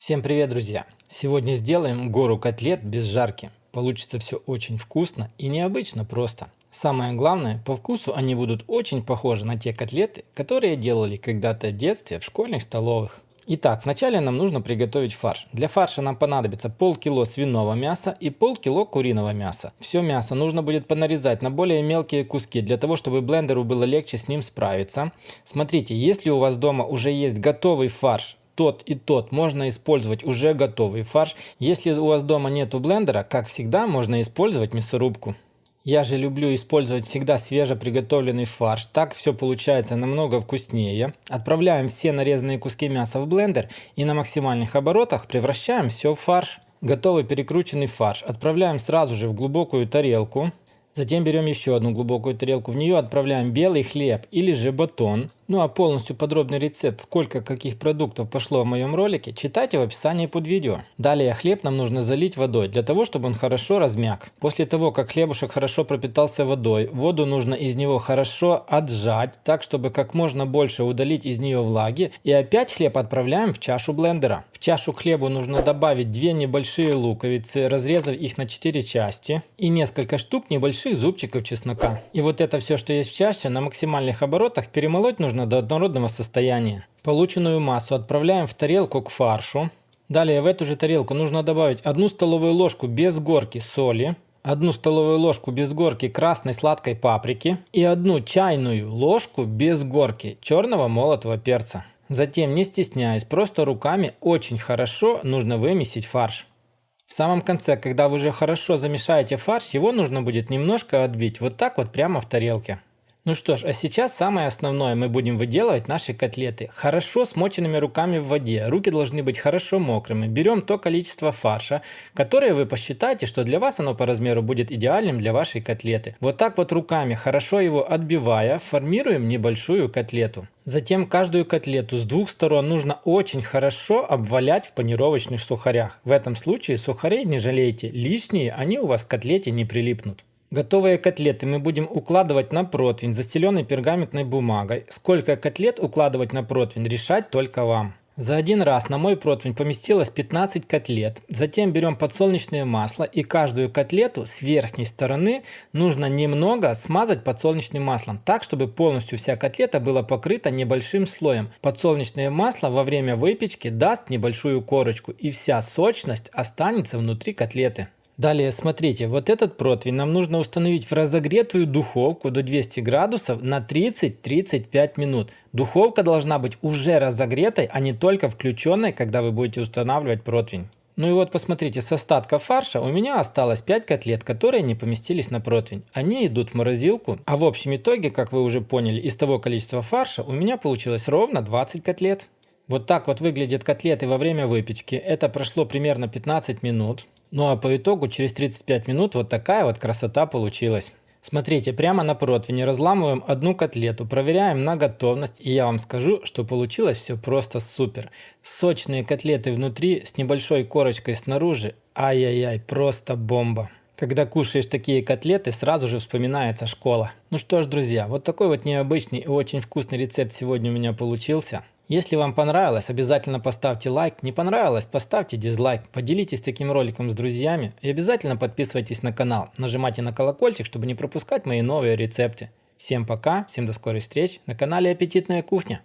Всем привет, друзья! Сегодня сделаем гору котлет без жарки. Получится все очень вкусно и необычно просто. Самое главное, по вкусу они будут очень похожи на те котлеты, которые делали когда-то в детстве в школьных столовых. Итак, вначале нам нужно приготовить фарш. Для фарша нам понадобится полкило свиного мяса и полкило куриного мяса. Все мясо нужно будет понарезать на более мелкие куски, для того, чтобы блендеру было легче с ним справиться. Смотрите, если у вас дома уже есть готовый фарш, тот и тот можно использовать уже готовый фарш. Если у вас дома нету блендера, как всегда, можно использовать мясорубку. Я же люблю использовать всегда свежеприготовленный фарш, так все получается намного вкуснее. Отправляем все нарезанные куски мяса в блендер и на максимальных оборотах превращаем все в фарш. Готовый перекрученный фарш отправляем сразу же в глубокую тарелку. Затем берем еще одну глубокую тарелку, в нее отправляем белый хлеб или же батон. Ну а полностью подробный рецепт, сколько каких продуктов пошло в моем ролике, читайте в описании под видео. Далее хлеб нам нужно залить водой, для того, чтобы он хорошо размяк. После того, как хлебушек хорошо пропитался водой, воду нужно из него хорошо отжать, так чтобы как можно больше удалить из нее влаги. И опять хлеб отправляем в чашу блендера. В чашу хлебу нужно добавить 2 небольшие луковицы, разрезав их на 4 части, и несколько штук небольших зубчиков чеснока. И вот это все, что есть в чаше, на максимальных оборотах перемолоть нужно до однородного состояния. Полученную массу отправляем в тарелку к фаршу. Далее в эту же тарелку нужно добавить 1 столовую ложку без горки соли, 1 столовую ложку без горки красной сладкой паприки и 1 чайную ложку без горки черного молотого перца. Затем, не стесняясь, просто руками очень хорошо нужно вымесить фарш. В самом конце, когда вы уже хорошо замешаете фарш, его нужно будет немножко отбить, вот так вот прямо в тарелке. Ну что ж, а сейчас самое основное, мы будем выделывать наши котлеты хорошо смоченными руками в воде. Руки должны быть хорошо мокрыми. Берем то количество фарша, которое вы посчитаете, что для вас оно по размеру будет идеальным для вашей котлеты. Вот так вот руками, хорошо его отбивая, формируем небольшую котлету. Затем каждую котлету с двух сторон нужно очень хорошо обвалять в панировочных сухарях. В этом случае сухарей не жалейте, лишние они у вас к котлете не прилипнут. Готовые котлеты мы будем укладывать на противень, застеленный пергаментной бумагой. Сколько котлет укладывать на противень, решать только вам. За один раз на мой противень поместилось 15 котлет. Затем берем подсолнечное масло и каждую котлету с верхней стороны нужно немного смазать подсолнечным маслом, так чтобы полностью вся котлета была покрыта небольшим слоем. Подсолнечное масло во время выпечки даст небольшую корочку, и вся сочность останется внутри котлеты. Далее смотрите, вот этот противень нам нужно установить в разогретую духовку до 200 градусов на 30-35 минут. Духовка должна быть уже разогретой, а не только включенной, когда вы будете устанавливать противень. Ну и вот посмотрите, с остатков фарша у меня осталось 5 котлет, которые не поместились на противень. Они идут в морозилку, а в общем итоге, как вы уже поняли, из того количества фарша у меня получилось ровно 20 котлет. Вот так вот выглядят котлеты во время выпечки. Это прошло примерно 15 минут. Ну а по итогу через 35 минут вот такая вот красота получилась. Смотрите, прямо на противне разламываем одну котлету, проверяем на готовность, и я вам скажу, что получилось все просто супер. Сочные котлеты внутри с небольшой корочкой снаружи. Ай-яй-яй, просто бомба. Когда кушаешь такие котлеты, сразу же вспоминается школа. Ну что ж, друзья, вот такой вот необычный и очень вкусный рецепт сегодня у меня получился. Если вам понравилось, обязательно поставьте лайк, не понравилось, поставьте дизлайк, поделитесь таким роликом с друзьями и обязательно подписывайтесь на канал, нажимайте на колокольчик, чтобы не пропускать мои новые рецепты. Всем пока, всем до скорых встреч на канале Аппетитная кухня.